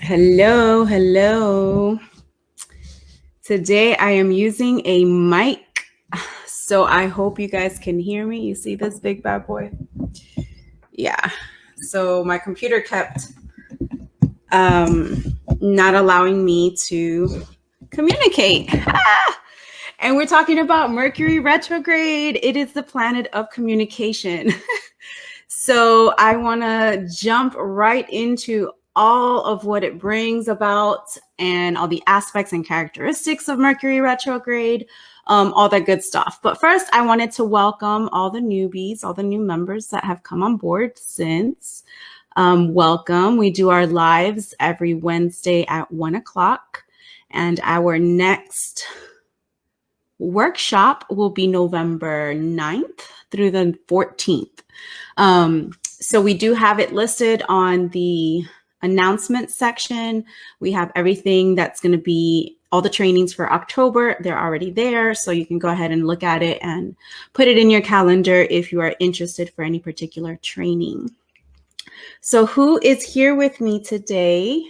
Hello, hello. Today I am using a mic, so I hope you guys can hear me. You see this big bad boy? Yeah. So my computer kept not allowing me to communicate. And we're talking about Mercury retrograde. It is the planet of communication. So I want to jump right into all of what it brings about and all the aspects and characteristics of Mercury retrograde, all that good stuff. But first, I wanted to welcome all the newbies, all the new members that have come on board since. Welcome. We do our lives every Wednesday at 1 o'clock, and our next workshop will be November 9th through the 14th. So we do have it listed on the announcement section. We have everything that's going to be all the trainings for October. They're already there. So you can go ahead and look at it and put it in your calendar if you are interested for any particular training. So who is here with me today?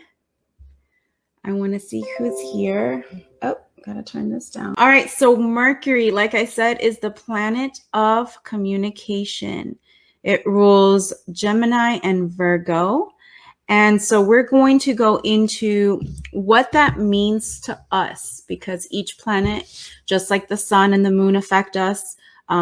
I want to see who's here. Oh, gotta turn this down. All right. So Mercury, like I said, is the planet of communication. It rules Gemini and Virgo. And so we're going to go into what that means to us, because each planet, just like the sun and the moon, affect us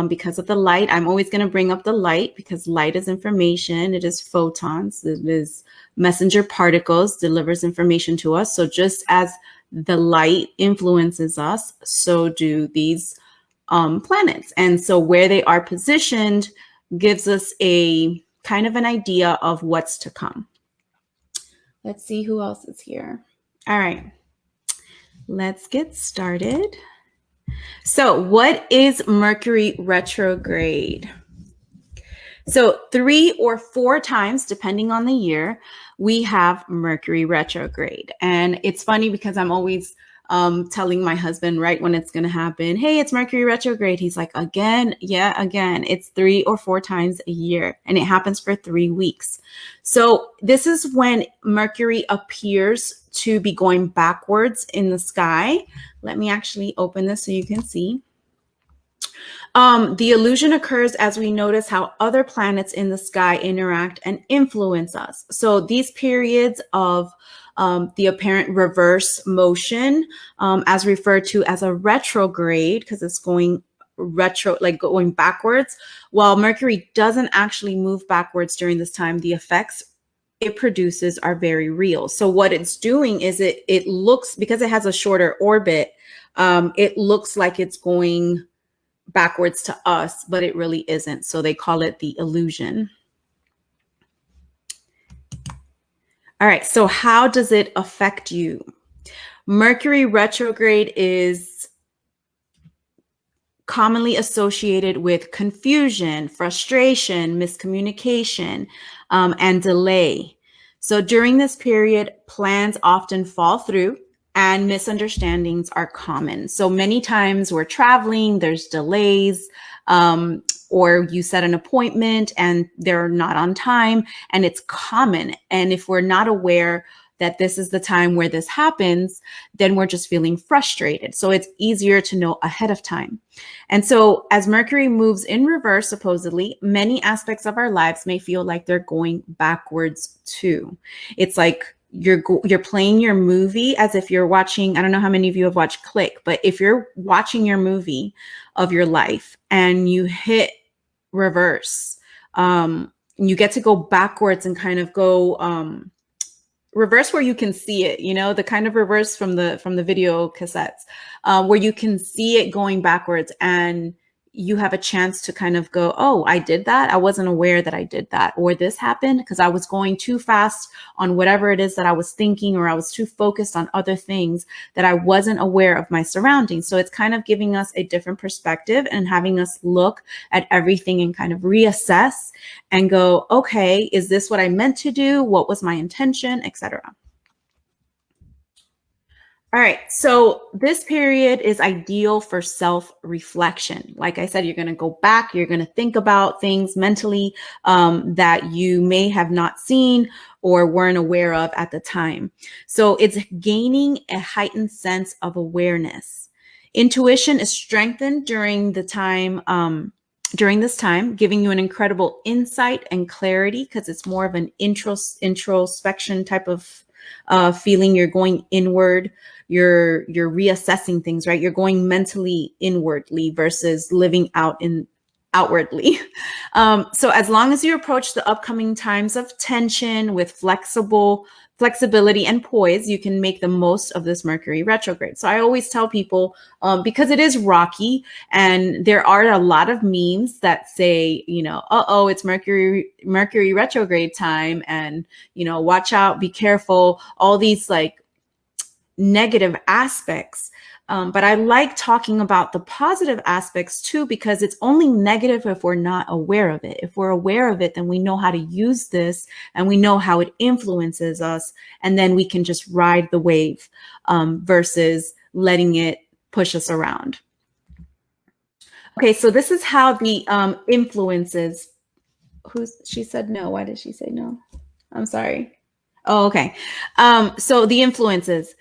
because of the light. I'm always going to bring up the light because light is information. It is photons. It is messenger particles, delivers information to us. So just as the light influences us, so do these planets. And so where they are positioned gives us a kind of an idea of what's to come. Let's see who else is here. All right, let's get started. So what is Mercury retrograde? So 3 or 4 times, depending on the year, we have Mercury retrograde. And it's funny because I'm always telling my husband right when it's going to happen, hey, it's Mercury retrograde. He's like, again? Yeah, again. It's 3 or 4 times a year, and it happens for 3 weeks. So this is when Mercury appears to be going backwards in the sky. Let me actually open this so you can see. The illusion occurs as we notice how other planets in the sky interact and influence us. So these periods of the apparent reverse motion, as referred to as a retrograde, because it's going retro, like going backwards. While Mercury doesn't actually move backwards during this time, the effects it produces are very real. So what it's doing is it looks, because it has a shorter orbit, it looks like it's going backwards to us, but it really isn't. So they call it the illusion. All right, so how does it affect you? Mercury retrograde is commonly associated with confusion, frustration, miscommunication, and delay. So during this period, plans often fall through and misunderstandings are common. So many times we're traveling, there's delays, or you set an appointment and they're not on time, and it's common. And if we're not aware that this is the time where this happens, then we're just feeling frustrated. So it's easier to know ahead of time. And so as Mercury moves in reverse, supposedly, many aspects of our lives may feel like they're going backwards too. It's like you're playing your movie as if you're watching, I don't know how many of you have watched Click, but if you're watching your movie of your life and you hit reverse, you get to go backwards and kind of go reverse where you can see it, you know, the kind of reverse from the video cassettes, where you can see it going backwards and you have a chance to kind of go, oh, I did that. I wasn't aware that I did that, or this happened because I was going too fast on whatever it is that I was thinking, or I was too focused on other things that I wasn't aware of my surroundings. So it's kind of giving us a different perspective and having us look at everything and kind of reassess and go, okay, is this what I meant to do? What was my intention, etc. All right, so this period is ideal for self-reflection. Like I said, you're going to go back, you're going to think about things mentally that you may have not seen or weren't aware of at the time. So it's gaining a heightened sense of awareness. Intuition is strengthened during the time, during this time, giving you an incredible insight and clarity because it's more of an introspection type of feeling. You're going inward, you're reassessing things, right? You're going mentally inwardly versus living outwardly. So as long as you approach the upcoming times of tension with flexibility and poise, you can make the most of this Mercury retrograde. So I always tell people, because it is rocky and there are a lot of memes that say, uh-oh, it's Mercury retrograde time, and, watch out, be careful, all these like negative aspects. But I like talking about the positive aspects too, because it's only negative if we're not aware of it. If we're aware of it, then we know how to use this and we know how it influences us. And then we can just ride the wave versus letting it push us around. Okay, so this is how the influences. She said no. Why did she say no? I'm sorry. Oh, okay. So the influences.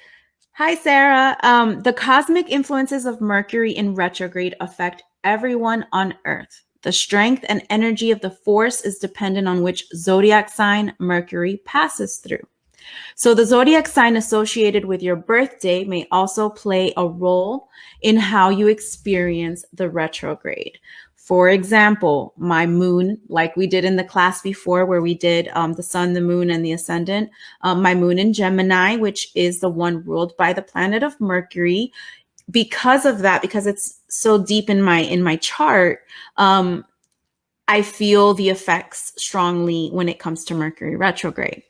Hi, Sarah. The cosmic influences of Mercury in retrograde affect everyone on Earth. The strength and energy of the force is dependent on which zodiac sign Mercury passes through. So the zodiac sign associated with your birthday may also play a role in how you experience the retrograde. For example, my moon, like we did in the class before where we did the sun, the moon, and the ascendant, my moon in Gemini, which is the one ruled by the planet of Mercury. Because of that, because it's so deep in my chart, I feel the effects strongly when it comes to Mercury retrograde.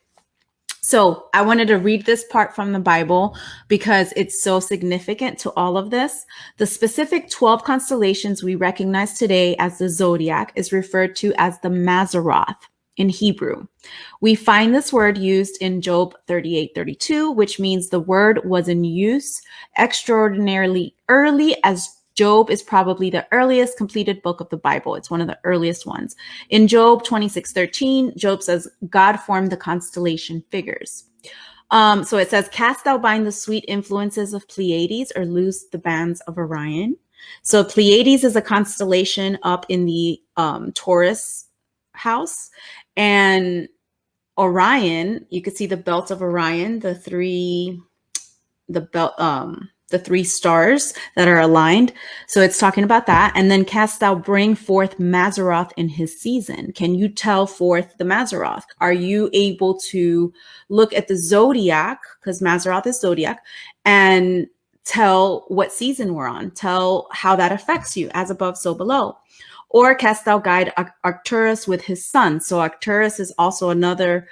So I wanted to read this part from the Bible because it's so significant to all of this. The specific 12 constellations we recognize today as the zodiac is referred to as the Mazzaroth in Hebrew. We find this word used in Job 38:32, which means the word was in use extraordinarily early, as Job is probably the earliest completed book of the Bible. It's one of the earliest ones. In Job 26:13, Job says, God formed the constellation figures. So it says, cast thou bind the sweet influences of Pleiades, or loose the bands of Orion. So Pleiades is a constellation up in the Taurus house. And Orion, you could see the belt of Orion, the three stars that are aligned. So it's talking about that. And then cast thou bring forth Mazzaroth in his season. Can you tell forth the Mazzaroth? Are you able to look at the zodiac, because Mazzaroth is zodiac, and tell what season we're on? Tell how that affects you, as above, so below. Or cast thou guide Arcturus with his sun. So Arcturus is also another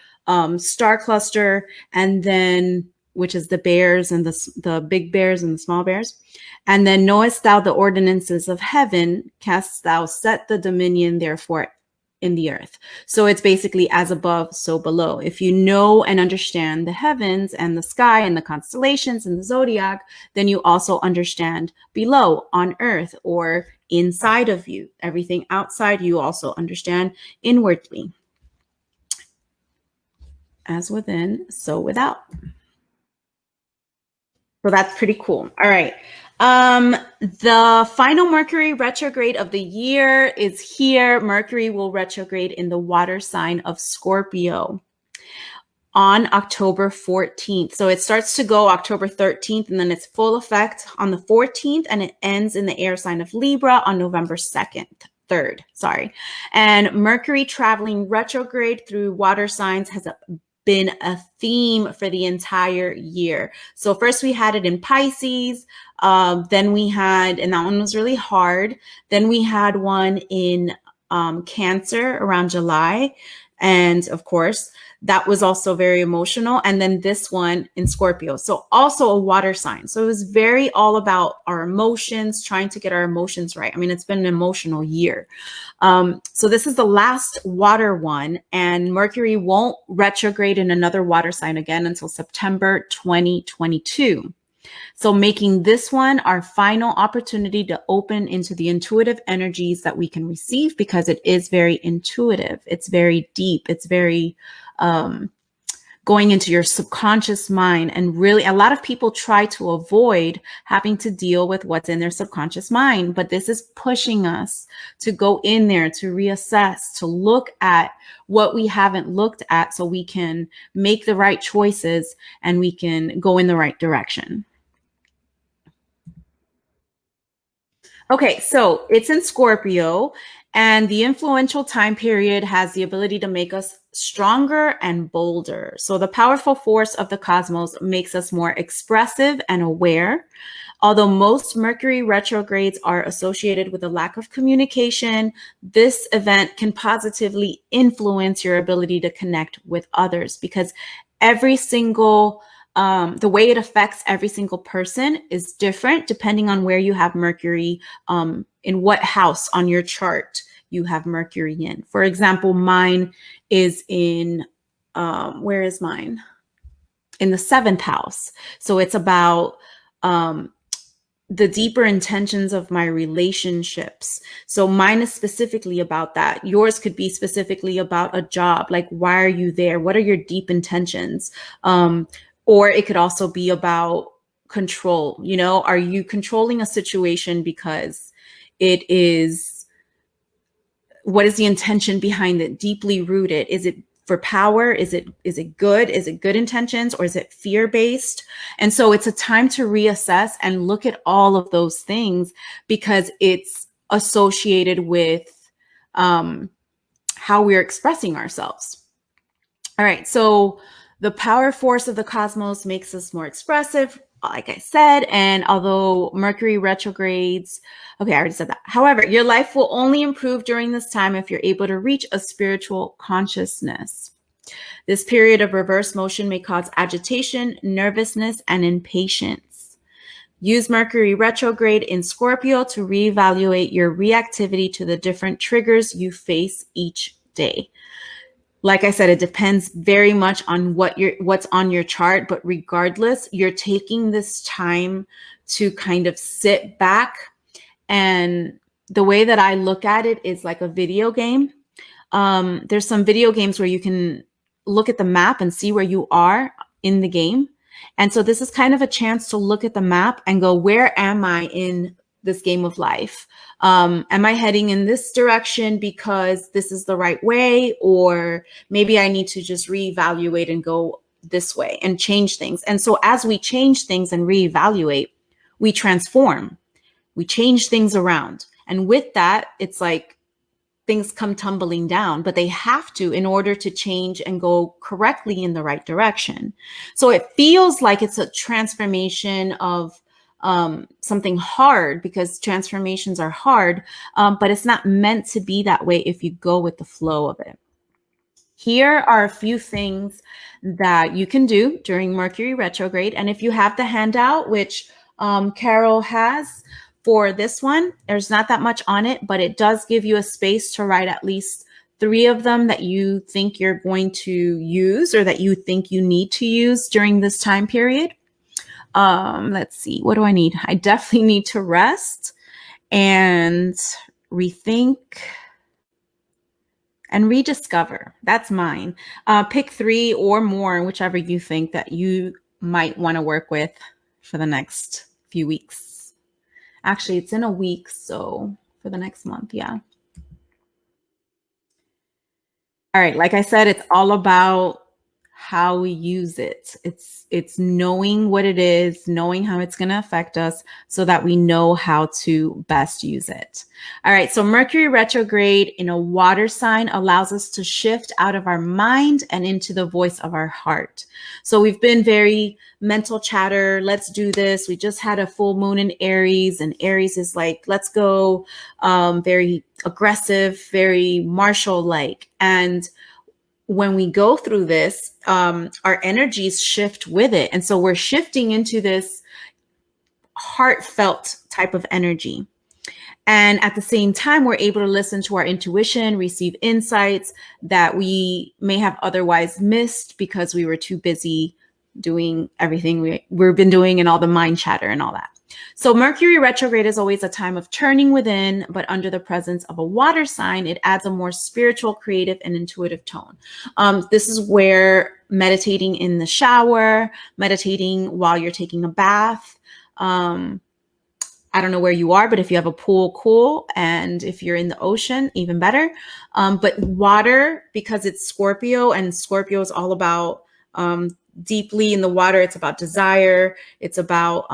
star cluster, and then which is the bears and the big bears and the small bears. And then knowest thou the ordinances of heaven, cast thou set the dominion therefore in the earth. So it's basically as above, so below. If you know and understand the heavens and the sky and the constellations and the zodiac, then you also understand below on earth or inside of you. Everything outside you also understand inwardly. As within, so without. So that's pretty cool. All right. The final Mercury retrograde of the year is here. Mercury will retrograde in the water sign of Scorpio on October 14th. So it starts to go October 13th, and then it's full effect on the 14th, and it ends in the air sign of Libra on November 3rd. And Mercury traveling retrograde through water signs has been a theme for the entire year. So first we had it in Pisces, then we had, and that one was really hard. Then we had one in Cancer around July. And of course, that was also very emotional. And then this one in Scorpio. So also a water sign. So it was very all about our emotions, trying to get our emotions right. I mean, it's been an emotional year. So this is the last water one, and Mercury won't retrograde in another water sign again until September 2022. So making this one our final opportunity to open into the intuitive energies that we can receive, because it is very intuitive. It's very deep. It's very going into your subconscious mind. And really, a lot of people try to avoid having to deal with what's in their subconscious mind. But this is pushing us to go in there, to reassess, to look at what we haven't looked at so we can make the right choices and we can go in the right direction. Okay, so it's in Scorpio, and the influential time period has the ability to make us stronger and bolder. So the powerful force of the cosmos makes us more expressive and aware. Although most Mercury retrogrades are associated with a lack of communication, this event can positively influence your ability to connect with others, because every single the way it affects every single person is different depending on where you have Mercury, in what house on your chart you have Mercury in. For example, mine is in, where is mine? In the 7th house. So it's about the deeper intentions of my relationships. So mine is specifically about that. Yours could be specifically about a job. Like, why are you there? What are your deep intentions? Or it could also be about control. You know, are you controlling a situation because it is, what is the intention behind it? Deeply rooted. Is it for power? Is it good? Is it good intentions, or is it fear-based? And so it's a time to reassess and look at all of those things, because it's associated with how we're expressing ourselves. All right, so the power force of the cosmos makes us more expressive, like I said, and although Mercury retrogrades, okay, I already said that. However, your life will only improve during this time if you're able to reach a spiritual consciousness. This period of reverse motion may cause agitation, nervousness, and impatience. Use Mercury retrograde in Scorpio to reevaluate your reactivity to the different triggers you face each day. Like I said, it depends very much on what's on your chart, but regardless, you're taking this time to kind of sit back. And the way that I look at it is like a video game. There's some video games where you can look at the map and see where you are in the game. And so this is kind of a chance to look at the map and go, where am I in this game of life? Am I heading in this direction because this is the right way? Or maybe I need to just reevaluate and go this way and change things. And so as we change things and reevaluate, we transform, we change things around. And with that, it's like things come tumbling down, but they have to in order to change and go correctly in the right direction. So it feels like it's a transformation of something hard, because transformations are hard, but it's not meant to be that way if you go with the flow of it. Here are a few things that you can do during Mercury retrograde. And if you have the handout, which Carol has for this one, there's not that much on it, but it does give you a space to write at least 3 of them that you think you're going to use, or that you think you need to use during this time period. Let's see, what do I need? I definitely need to rest and rethink and rediscover. That's mine. Pick 3 or more, whichever you think that you might want to work with for the next few weeks. Actually, it's in a week, so for the next month, yeah. All right, like I said, it's all about how we use it. It's knowing what it is, knowing how it's going to affect us, so that we know how to best use it. All right, so Mercury retrograde in a water sign allows us to shift out of our mind and into the voice of our heart. So we've been very mental chatter. Let's do this. We just had a full moon in Aries, and Aries is like, let's go, very aggressive, very Marshall-like. And when we go through this, our energies shift with it. And so we're shifting into this heartfelt type of energy. And at the same time, we're able to listen to our intuition, receive insights that we may have otherwise missed because we were too busy doing everything we've been doing and all the mind chatter and all that. So Mercury retrograde is always a time of turning within, but under the presence of a water sign, it adds a more spiritual, creative, and intuitive tone. This is where meditating in the shower, meditating while you're taking a bath. I don't know where you are, but if you have a pool, cool. And if you're in the ocean, even better. But water, because it's Scorpio, and Scorpio is all about deeply in the water. It's about desire. It's about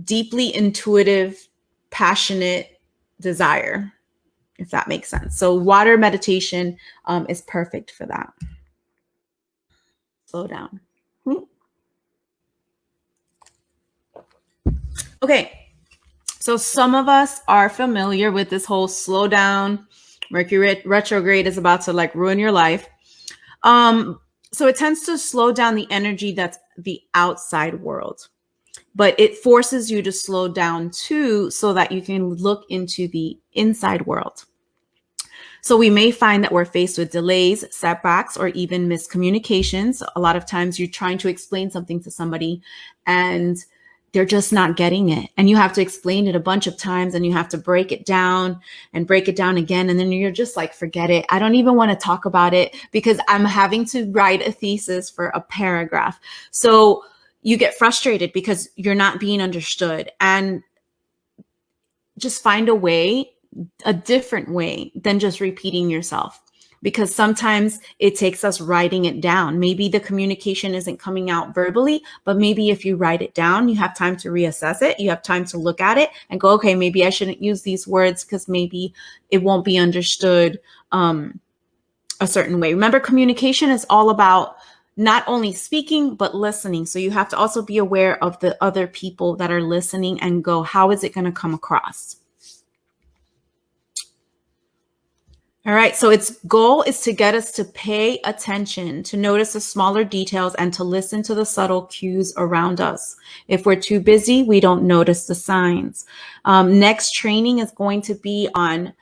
deeply intuitive, passionate desire, if that makes sense. So water meditation is perfect for that. Slow down. Okay. So some of us are familiar with this whole slow down. Mercury retrograde is about to like ruin your life. So it tends to slow down the energy that's the outside world, but it forces you to slow down too, so that you can look into the inside world. So we may find that we're faced with delays, setbacks, or even miscommunications. A lot of times you're trying to explain something to somebody and they're just not getting it. And you have to explain it a bunch of times, and you have to break it down and break it down again. And then you're just like, forget it. I don't even want to talk about it because I'm having to write a thesis for a paragraph. So you get frustrated because you're not being understood, and just find a way, a different way than just repeating yourself. Because sometimes it takes us writing it down. Maybe the communication isn't coming out verbally, but maybe if you write it down, you have time to reassess it. You have time to look at it and go, okay, maybe I shouldn't use these words because maybe it won't be understood a certain way. Remember, communication is all about not only speaking, but listening. So you have to also be aware of the other people that are listening and go, how is it going to come across? All right, so its goal is to get us to pay attention, to notice the smaller details, and to listen to the subtle cues around us. If we're too busy, we don't notice the signs. Next training is going to be on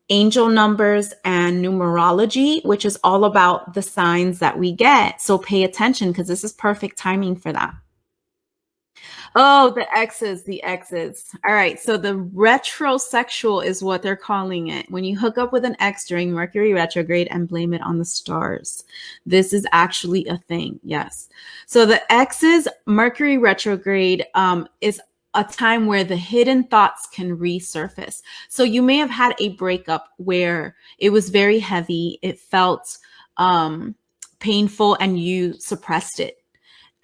angel numbers and numerology, which is all about the signs that we get. So pay attention, because this is perfect timing for that. Oh, the X's. All right. So the retrosexual is what they're calling it. When you hook up with an X during Mercury retrograde and blame it on the stars. This is actually a thing. Yes. So the X's, Mercury retrograde is a time where the hidden thoughts can resurface. So you may have had a breakup where it was very heavy. It felt painful, and you suppressed it.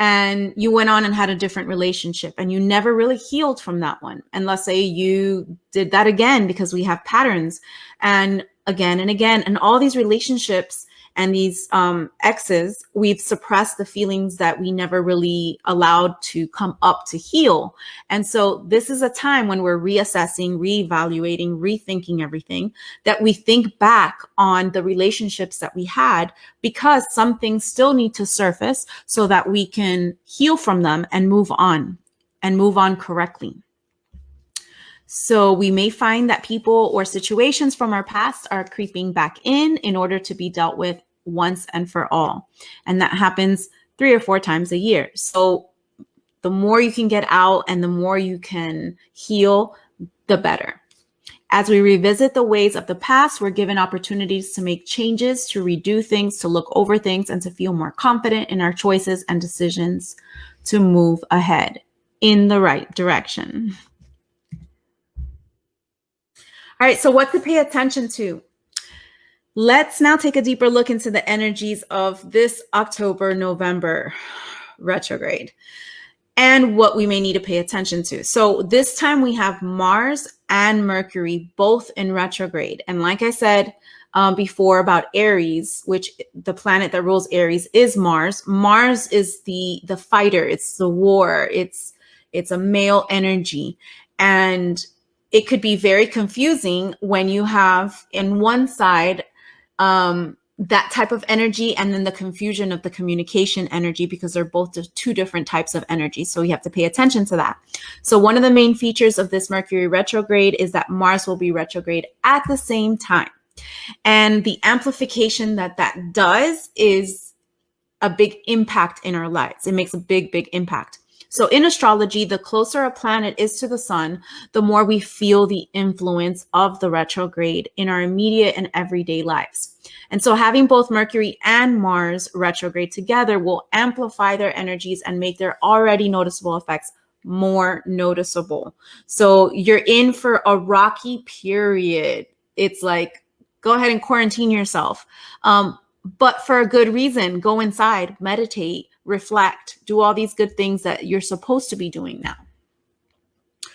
And you went on and had a different relationship, and you never really healed from that one. And let's say you did that again, because we have patterns, and again and again, and all these relationships and these exes, we've suppressed the feelings that we never really allowed to come up to heal. And so this is a time when we're reassessing, reevaluating, rethinking everything, that we think back on the relationships that we had, because some things still need to surface so that we can heal from them and move on correctly. So we may find that people or situations from our past are creeping back in order to be dealt with once and for all. And that happens 3 or 4 times a year. So the more you can get out and the more you can heal, the better. As we revisit the ways of the past, we're given opportunities to make changes, to redo things, to look over things, and to feel more confident in our choices and decisions to move ahead in the right direction. All right, so what to pay attention to? Let's now take a deeper look into the energies of this October-November retrograde and what we may need to pay attention to. So this time we have Mars and Mercury both in retrograde. And like I said before about Aries, which the planet that rules Aries is Mars. Mars is the fighter, it's the war, it's a male energy. And it could be very confusing when you have in one side that type of energy and then the confusion of the communication energy, because they're both 2 different types of energy. So you have to pay attention to that. So one of the main features of this Mercury retrograde is that Mars will be retrograde at the same time. And the amplification that does is a big impact in our lives. It makes a big, big impact. So in astrology, the closer a planet is to the sun, the more we feel the influence of the retrograde in our immediate and everyday lives. And so having both Mercury and Mars retrograde together will amplify their energies and make their already noticeable effects more noticeable. So you're in for a rocky period. It's like, go ahead and quarantine yourself. But for a good reason. Go inside, meditate, reflect, do all these good things that you're supposed to be doing now.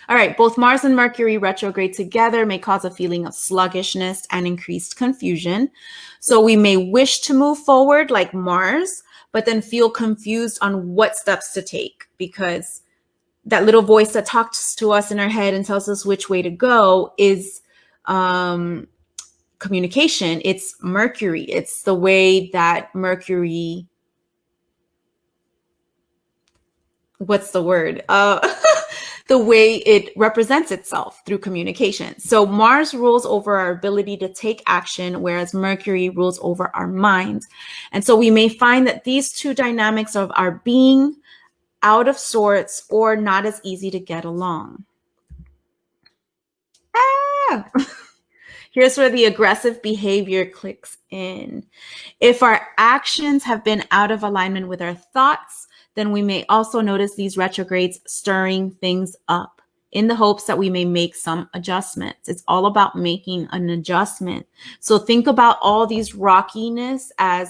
All right, both Mars and Mercury retrograde together may cause a feeling of sluggishness and increased confusion. So we may wish to move forward like Mars, but then feel confused on what steps to take, because that little voice that talks to us in our head and tells us which way to go is communication. It's Mercury. It's the way that Mercury, what's the word? The way it represents itself through communication. So Mars rules over our ability to take action, whereas Mercury rules over our minds. And so we may find that these two dynamics of our being out of sorts or not as easy to get along. Here's where the aggressive behavior clicks in. If our actions have been out of alignment with our thoughts, then we may also notice these retrogrades stirring things up in the hopes that we may make some adjustments. It's all about making an adjustment. So think about all these rockiness as,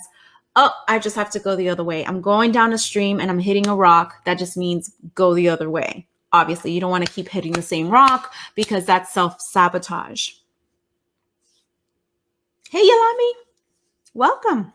oh, I just have to go the other way. I'm going down a stream and I'm hitting a rock. That just means go the other way. Obviously, you don't want to keep hitting the same rock because that's self-sabotage. Hey, Yalami, welcome.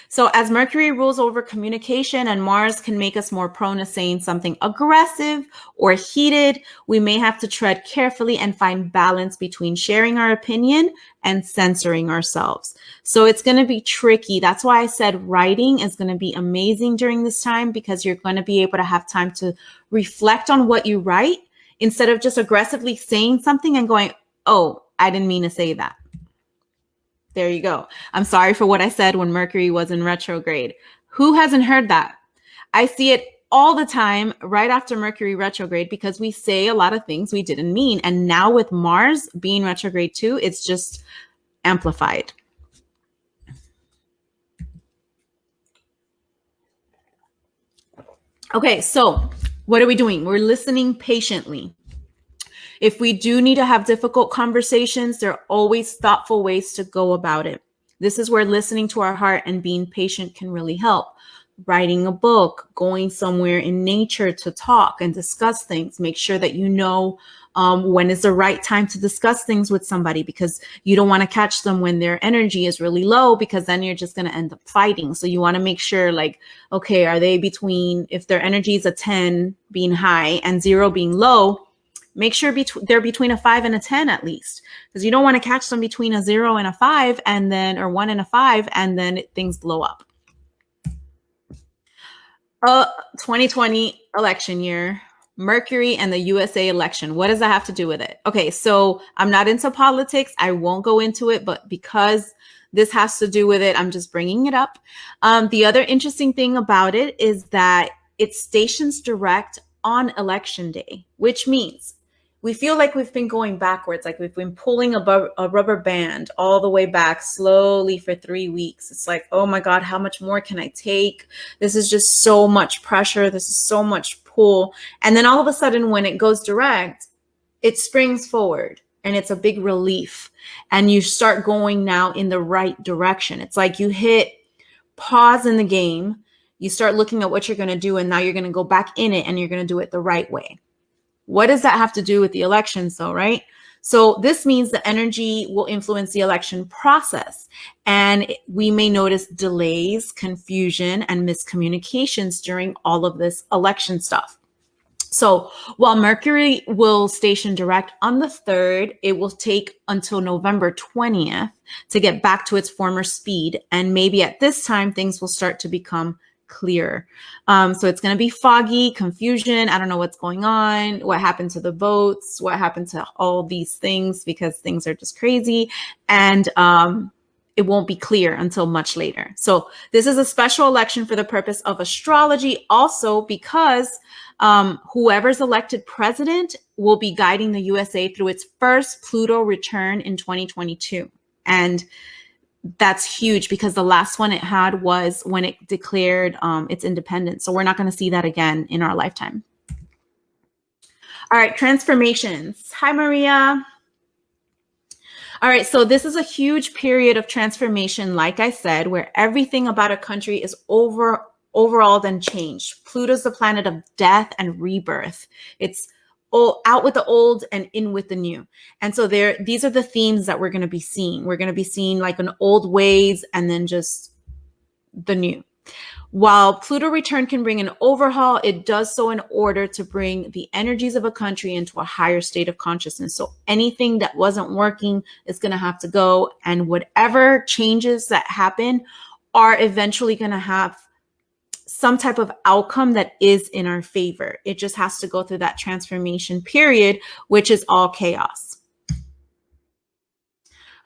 So as Mercury rules over communication and Mars can make us more prone to saying something aggressive or heated, we may have to tread carefully and find balance between sharing our opinion and censoring ourselves. So it's going to be tricky. That's why I said writing is going to be amazing during this time, because you're going to be able to have time to reflect on what you write instead of just aggressively saying something and going, oh, I didn't mean to say that. There you go. I'm sorry for what I said when Mercury was in retrograde. Who hasn't heard that? I see it all the time right after Mercury retrograde, because we say a lot of things we didn't mean. And now with Mars being retrograde too, it's just amplified. Okay, so what are we doing? We're listening patiently. If we do need to have difficult conversations, there are always thoughtful ways to go about it. This is where listening to our heart and being patient can really help. Writing a book, going somewhere in nature to talk and discuss things. Make sure that you know when is the right time to discuss things with somebody, because you don't want to catch them when their energy is really low, because then you're just going to end up fighting. So you want to make sure, like, okay, are they between, if their energy is a 10 being high and 0 being low, make sure they're between a 5 and a 10 at least, because you don't want to catch them between a 0 and a 5 and then, or 1 and a 5, and then things blow up. 2020 election year, Mercury and the USA election. What does that have to do with it? Okay, so I'm not into politics. I won't go into it, but because this has to do with it, I'm just bringing it up. The other interesting thing about it is that it stations direct on election day, which means we feel like we've been going backwards, like we've been pulling a rubber band all the way back slowly for 3 weeks. It's like, oh my God, how much more can I take? This is just so much pressure. This is so much pull. And then all of a sudden, when it goes direct, it springs forward and it's a big relief. And you start going now in the right direction. It's like you hit pause in the game. You start looking at what you're going to do, and now you're going to go back in it and you're going to do it the right way. What does that have to do with the elections though, right? So this means the energy will influence the election process, and we may notice delays, confusion, and miscommunications during all of this election stuff. So while Mercury will station direct on the 3rd, it will take until November 20th to get back to its former speed. And maybe at this time, things will start to become clear. So it's going to be foggy, confusion. I don't know what's going on, what happened to the votes, what happened to all these things, because things are just crazy. And it won't be clear until much later. So this is a special election for the purpose of astrology, also because whoever's elected president will be guiding the USA through its first Pluto return in 2022. And that's huge because the last one it had was when it declared its independence. So we're not going to see that again in our lifetime. All right, transformations. Hi, Maria. All right, so this is a huge period of transformation, like I said, where everything about a country is overall then changed. Pluto's the planet of death and rebirth. It's out with the old and in with the new. And so these are the themes that we're going to be seeing. We're going to be seeing like an old ways and then just the new. While Pluto return can bring an overhaul, it does so in order to bring the energies of a country into a higher state of consciousness. So anything that wasn't working is going to have to go, and whatever changes that happen are eventually going to have some type of outcome that is in our favor. It just has to go through that transformation period, which is all chaos.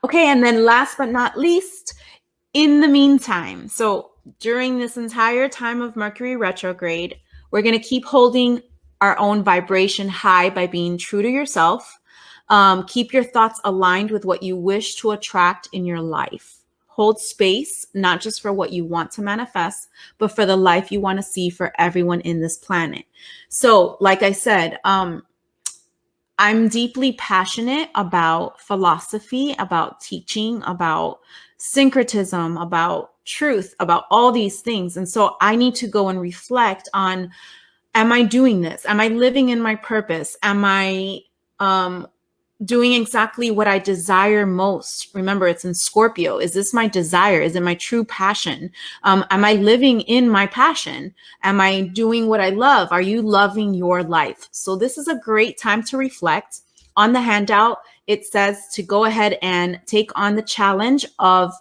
Okay, and then last but not least, in the meantime, so during this entire time of Mercury retrograde, we're going to keep holding our own vibration high by being true to yourself. Keep your thoughts aligned with what you wish to attract in your life. Hold space, not just for what you want to manifest, but for the life you want to see for everyone in this planet. So, like I said, I'm deeply passionate about philosophy, about teaching, about syncretism, about truth, about all these things. And so I need to go and reflect on, am I doing this? Am I living in my purpose? Am I doing exactly what I desire most? Remember, it's in Scorpio. Is this my desire? Is it my true passion? Am I living in my passion? Am I doing what I love? Are you loving your life? So this is a great time to reflect. On the handout, it says to go ahead and take on the challenge of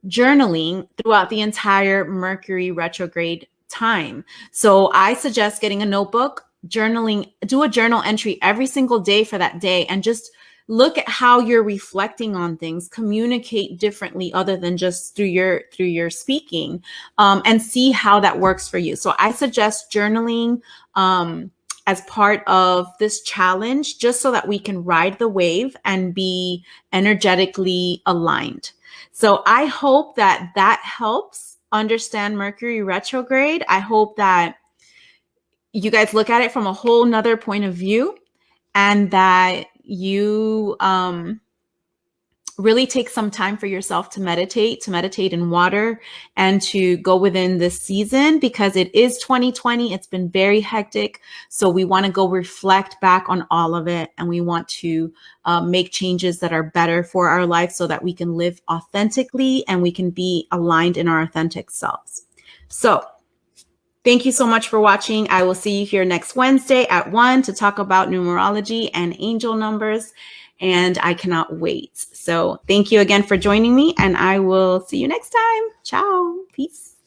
journaling throughout the entire Mercury retrograde time. So I suggest getting a notebook, journaling, do a journal entry every single day for that day, and just look at how you're reflecting on things, communicate differently other than just through your speaking, and see how that works for you. So I suggest journaling as part of this challenge, just so that we can ride the wave and be energetically aligned. So I hope that that helps understand Mercury retrograde. I hope that you guys look at it from a whole nother point of view, and that you really take some time for yourself to meditate in water, and to go within this season, because it is 2020. It's been very hectic. So we want to go reflect back on all of it, and we want to make changes that are better for our life so that we can live authentically and we can be aligned in our authentic selves. So thank you so much for watching. I will see you here next Wednesday at 1 to talk about numerology and angel numbers. And I cannot wait. So thank you again for joining me, and I will see you next time. Ciao. Peace.